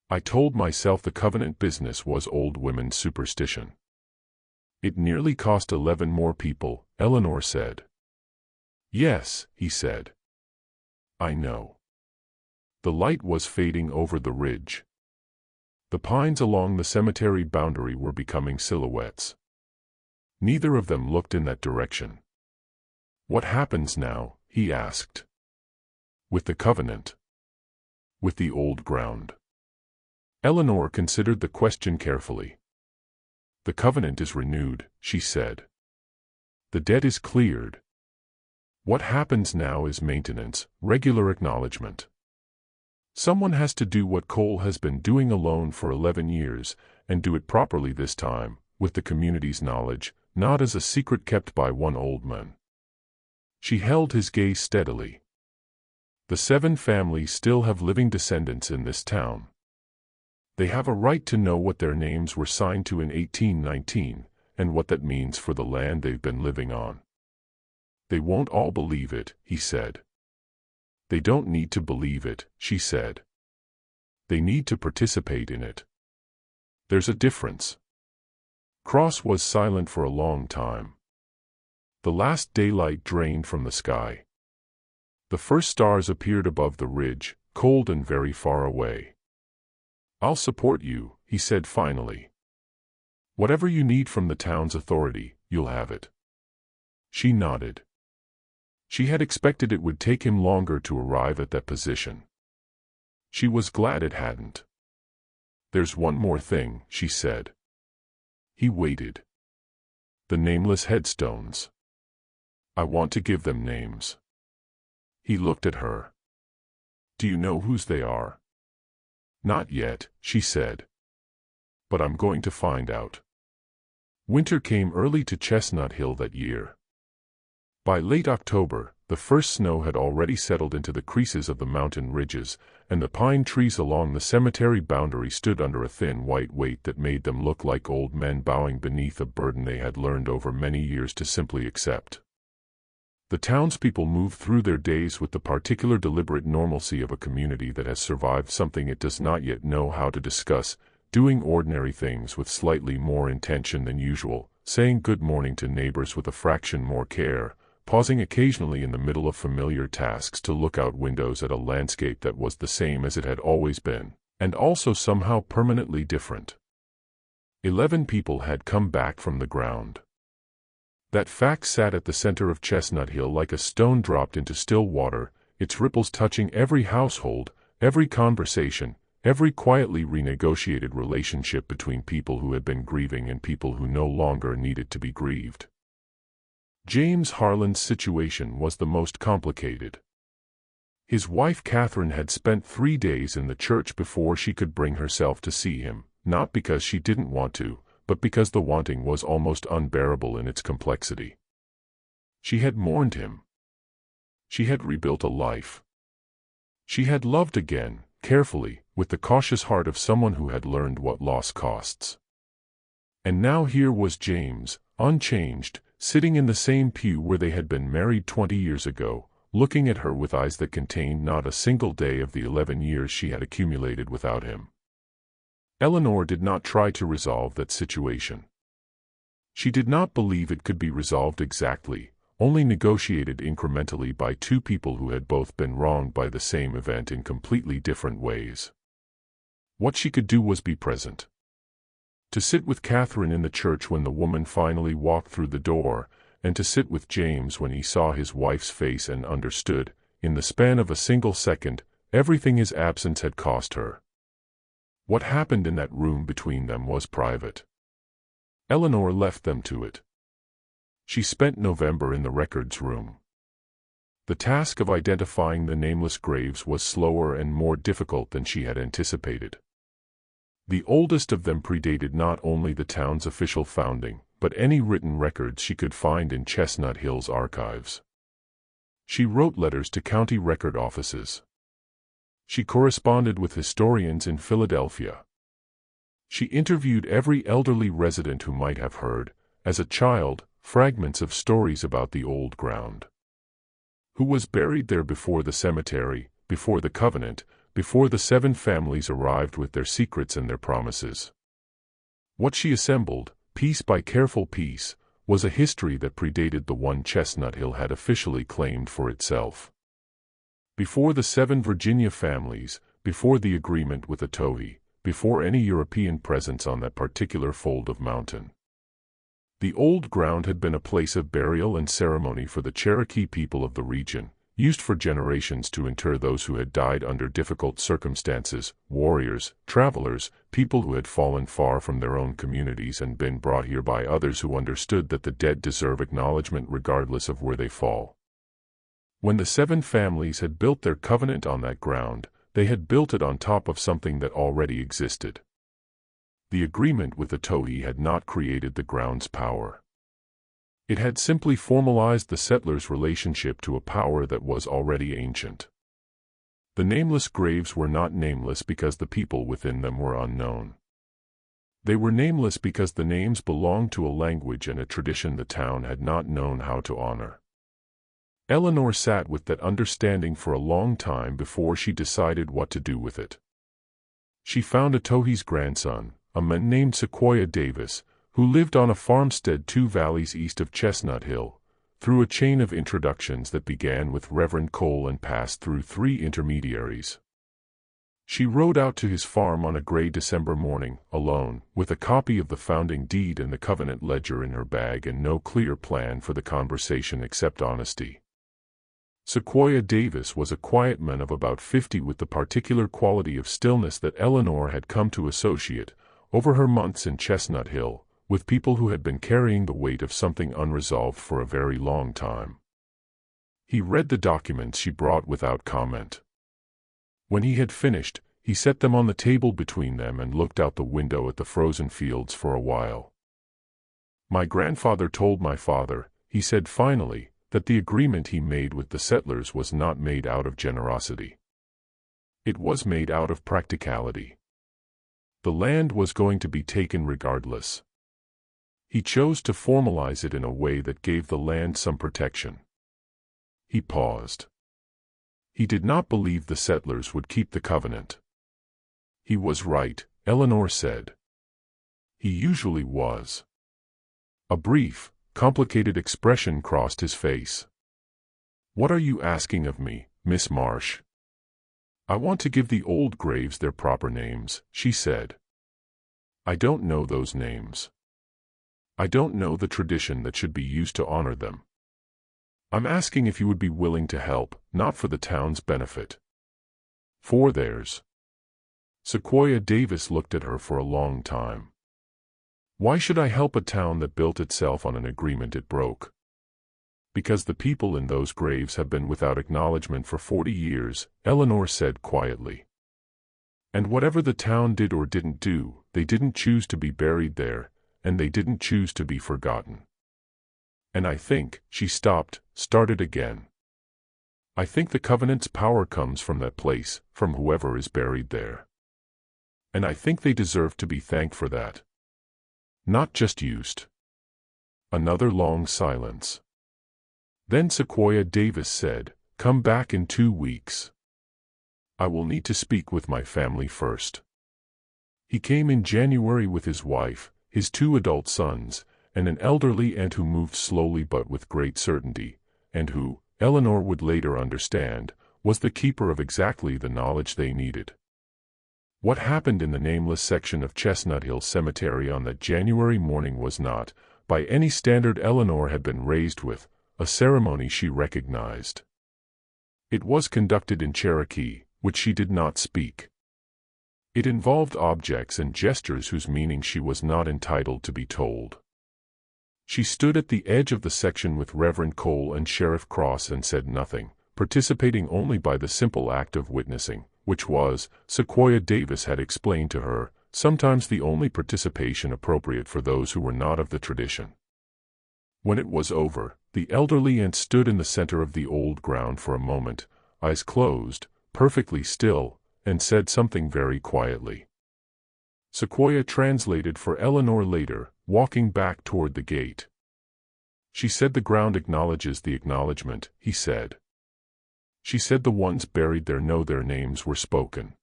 "I told myself the covenant business was old women's superstition." "It nearly cost 11 more people," Eleanor said. "Yes," he said. "I know." The light was fading over the ridge. The pines along the cemetery boundary were becoming silhouettes. Neither of them looked in that direction. "What happens now?" he asked. "With the covenant? With the old ground?" Eleanor considered the question carefully. "The covenant is renewed," she said. "The debt is cleared. What happens now is maintenance, regular acknowledgement. Someone has to do what Cole has been doing alone for 11 years, and do it properly this time, with the community's knowledge, not as a secret kept by one old man." She held his gaze steadily. "The 7 families still have living descendants in this town. They have a right to know what their names were signed to in 1819, and what that means for the land they've been living on. They won't all believe it," he said. "They don't need to believe it," she said. "They need to participate in it. There's a difference." Cross was silent for a long time. The last daylight drained from the sky. The first stars appeared above the ridge, cold and very far away. "I'll support you," he said finally. "Whatever you need from the town's authority, you'll have it." She nodded. She had expected it would take him longer to arrive at that position. She was glad it hadn't. "There's one more thing," she said. He waited. "The nameless headstones. I want to give them names." He looked at her. "Do you know whose they are?" "Not yet," she said. "But I'm going to find out." Winter came early to Chestnut Hill that year. By late October, the first snow had already settled into the creases of the mountain ridges, and the pine trees along the cemetery boundary stood under a thin white weight that made them look like old men bowing beneath a burden they had learned over many years to simply accept. The townspeople moved through their days with the particular deliberate normalcy of a community that has survived something it does not yet know how to discuss, doing ordinary things with slightly more intention than usual, saying good morning to neighbors with a fraction more care, pausing occasionally in the middle of familiar tasks to look out windows at a landscape that was the same as it had always been, and also somehow permanently different. 11 people had come back from the ground. That fact sat at the center of Chestnut Hill like a stone dropped into still water, its ripples touching every household, every conversation, every quietly renegotiated relationship between people who had been grieving and people who no longer needed to be grieved. James Harlan's situation was the most complicated. His wife Catherine had spent 3 days in the church before she could bring herself to see him, not because she didn't want to, but because the wanting was almost unbearable in its complexity. She had mourned him. She had rebuilt a life. She had loved again, carefully, with the cautious heart of someone who had learned what loss costs. And now here was James, unchanged, sitting in the same pew where they had been married 20 years ago, looking at her with eyes that contained not a single day of the 11 years she had accumulated without him. Eleanor did not try to resolve that situation. She did not believe it could be resolved exactly, only negotiated incrementally by two people who had both been wronged by the same event in completely different ways. What she could do was be present. To sit with Catherine in the church when the woman finally walked through the door, and to sit with James when he saw his wife's face and understood, in the span of a single second, everything his absence had cost her. What happened in that room between them was private. Eleanor left them to it. She spent November in the records room. The task of identifying the nameless graves was slower and more difficult than she had anticipated. The oldest of them predated not only the town's official founding, but any written records she could find in Chestnut Hill's archives. She wrote letters to county record offices. She corresponded with historians in Philadelphia. She interviewed every elderly resident who might have heard, as a child, fragments of stories about the old ground. Who was buried there before the cemetery, before the covenant, before the 7 families arrived with their secrets and their promises. What she assembled, piece by careful piece, was a history that predated the one Chestnut Hill had officially claimed for itself. Before the 7 Virginia families, before the agreement with Otohe, before any European presence on that particular fold of mountain. The old ground had been a place of burial and ceremony for the Cherokee people of the region, used for generations to inter those who had died under difficult circumstances, warriors, travelers, people who had fallen far from their own communities and been brought here by others who understood that the dead deserve acknowledgement regardless of where they fall. When the 7 families had built their covenant on that ground, they had built it on top of something that already existed. The agreement with Otohe had not created the ground's power. It had simply formalized the settlers' relationship to a power that was already ancient. The nameless graves were not nameless because the people within them were unknown. They were nameless because the names belonged to a language and a tradition the town had not known how to honor. Eleanor sat with that understanding for a long time before she decided what to do with it. She found Otohe's grandson, a man named Sequoyah Davis, who lived on a farmstead 2 valleys east of Chestnut Hill, through a chain of introductions that began with Reverend Cole and passed through 3 intermediaries. She rode out to his farm on a gray December morning, alone, with a copy of the founding deed and the covenant ledger in her bag and no clear plan for the conversation except honesty. Sequoyah Davis was a quiet man of about 50 with the particular quality of stillness that Eleanor had come to associate, over her months in Chestnut Hill, with people who had been carrying the weight of something unresolved for a very long time. He read the documents she brought without comment. When he had finished, he set them on the table between them and looked out the window at the frozen fields for a while. "My grandfather told my father," he said finally, that the agreement he made with the settlers was not made out of generosity. It was made out of practicality. The land was going to be taken regardless. He chose to formalize it in a way that gave the land some protection. He paused. He did not believe the settlers would keep the covenant. He was right, Eleanor said. He usually was. A brief, complicated expression crossed his face. "What are you asking of me, Miss Marsh?" "I want to give the old graves their proper names," she said. "I don't know those names. I don't know the tradition that should be used to honor them. I'm asking if you would be willing to help, not for the town's benefit. For theirs." Sequoyah Davis looked at her for a long time. "Why should I help a town that built itself on an agreement it broke?" "Because the people in those graves have been without acknowledgement for 40 years, Eleanor said quietly. "And whatever the town did or didn't do, they didn't choose to be buried there, and they didn't choose to be forgotten. And I think," she stopped, started again. I think the covenant's power comes from that place, from whoever is buried there. And I think they deserve to be thanked for that. Not just used. Another long silence. Then Sequoia Davis said, "Come back in 2 weeks. I will need to speak with my family first." He came in January with his wife, his 2 adult sons, and an elderly aunt who moved slowly but with great certainty, and who, Eleanor would later understand, was the keeper of exactly the knowledge they needed. What happened in the nameless section of Chestnut Hill Cemetery on that January morning was not, by any standard Eleanor had been raised with, a ceremony she recognized. It was conducted in Cherokee, which she did not speak. It involved objects and gestures whose meaning she was not entitled to be told. She stood at the edge of the section with Reverend Cole and Sheriff Cross and said nothing, participating only by the simple act of witnessing, which was, Sequoia Davis had explained to her, sometimes the only participation appropriate for those who were not of the tradition. When it was over, the elderly aunt stood in the center of the old ground for a moment, eyes closed, perfectly still, and said something very quietly. Sequoia translated for Eleanor later, walking back toward the gate. She said, "The ground acknowledges the acknowledgement," he said. She said, "The ones buried there know their names were spoken.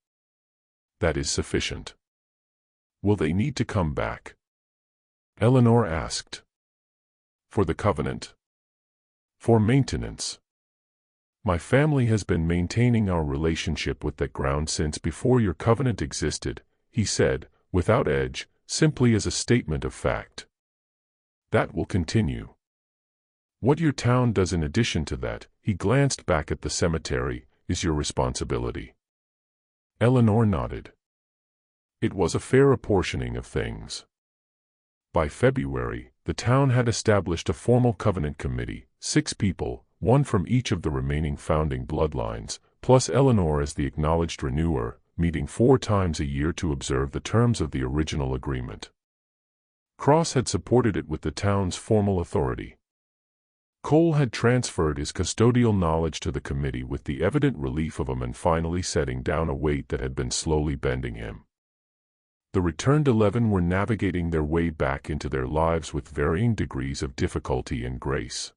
That is sufficient." "Will they need to come back?" Eleanor asked. "For the covenant?" "For maintenance. My family has been maintaining our relationship with that ground since before your covenant existed," he said, without edge, simply as a statement of fact. "That will continue. What your town does in addition to that," he glanced back at the cemetery, "is your responsibility." Eleanor nodded. It was a fair apportioning of things. By February, the town had established a formal covenant committee, 6 people, 1 from each of the remaining founding bloodlines, plus Eleanor as the acknowledged renewer, meeting 4 times a year to observe the terms of the original agreement. Cross had supported it with the town's formal authority. Cole had transferred his custodial knowledge to the committee with the evident relief of a man finally setting down a weight that had been slowly bending him. The returned 11 were navigating their way back into their lives with varying degrees of difficulty and grace.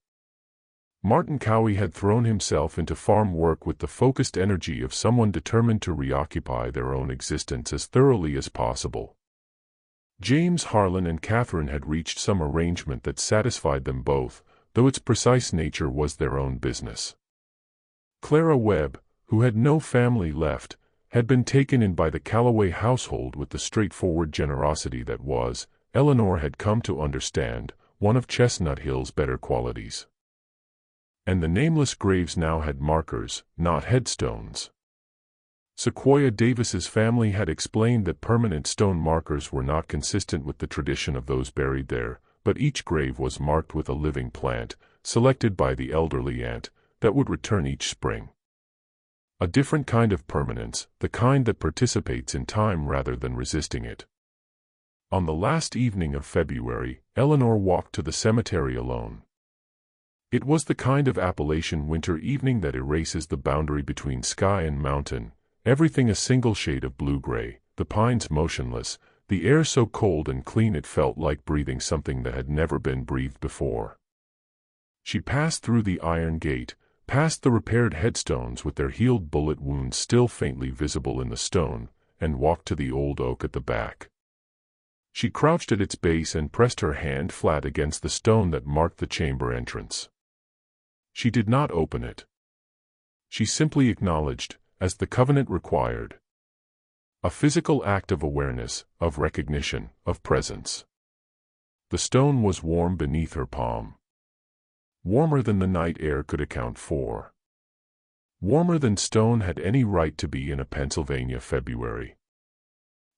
Martin Cowie had thrown himself into farm work with the focused energy of someone determined to reoccupy their own existence as thoroughly as possible. James Harlan and Catherine had reached some arrangement that satisfied them both, though its precise nature was their own business. Clara Webb, who had no family left, had been taken in by the Calloway household with the straightforward generosity that was, Eleanor had come to understand, one of Chestnut Hill's better qualities. And the nameless graves now had markers, not headstones. Sequoia Davis's family had explained that permanent stone markers were not consistent with the tradition of those buried there, but each grave was marked with a living plant, selected by the elderly aunt, that would return each spring. A different kind of permanence, the kind that participates in time rather than resisting it. On the last evening of February, Eleanor walked to the cemetery alone. It was the kind of Appalachian winter evening that erases the boundary between sky and mountain, everything a single shade of blue-gray, the pines motionless, the air so cold and clean it felt like breathing something that had never been breathed before. She passed through the iron gate, past the repaired headstones with their healed bullet wounds still faintly visible in the stone, and walked to the old oak at the back. She crouched at its base and pressed her hand flat against the stone that marked the chamber entrance. She did not open it. She simply acknowledged, as the covenant required. A physical act of awareness, of recognition, of presence. The stone was warm beneath her palm. Warmer than the night air could account for. Warmer than stone had any right to be in a Pennsylvania February.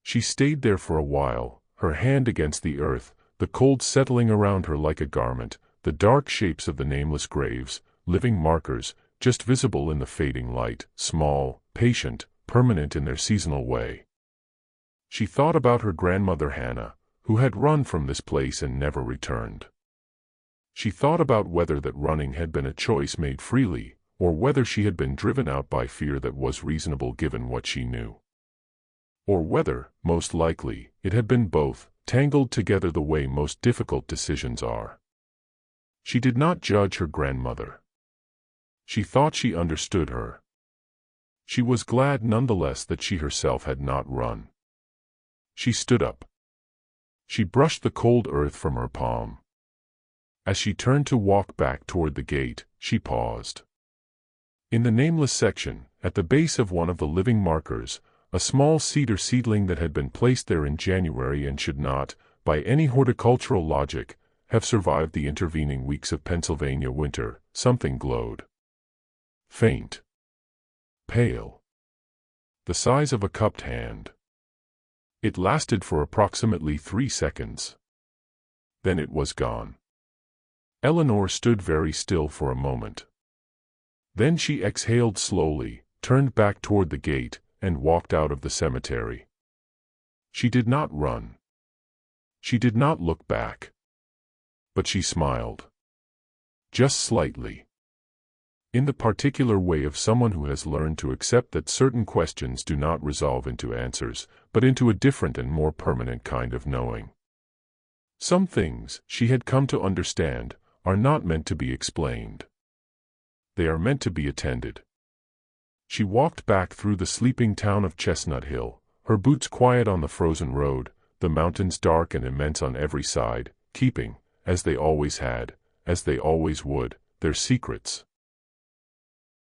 She stayed there for a while, her hand against the earth, the cold settling around her like a garment, the dark shapes of the nameless graves, living markers, just visible in the fading light, small, patient, permanent in their seasonal way. She thought about her grandmother Hannah, who had run from this place and never returned. She thought about whether that running had been a choice made freely, or whether she had been driven out by fear that was reasonable given what she knew. Or whether, most likely, it had been both, tangled together the way most difficult decisions are. She did not judge her grandmother. She thought she understood her. She was glad nonetheless that she herself had not run. She stood up. She brushed the cold earth from her palm. As she turned to walk back toward the gate, she paused. In the nameless section, at the base of one of the living markers, a small cedar seedling that had been placed there in January and should not, by any horticultural logic, have survived the intervening weeks of Pennsylvania winter, something glowed. Faint. Pale. The size of a cupped hand. It lasted for approximately 3 seconds. Then it was gone. Eleanor stood very still for a moment. Then she exhaled slowly, turned back toward the gate, and walked out of the cemetery. She did not run. She did not look back. But she smiled. Just slightly. In the particular way of someone who has learned to accept that certain questions do not resolve into answers, but into a different and more permanent kind of knowing. Some things, she had come to understand, are not meant to be explained. They are meant to be attended. She walked back through the sleeping town of Chestnut Hill, her boots quiet on the frozen road, the mountains dark and immense on every side, keeping, as they always had, as they always would, their secrets.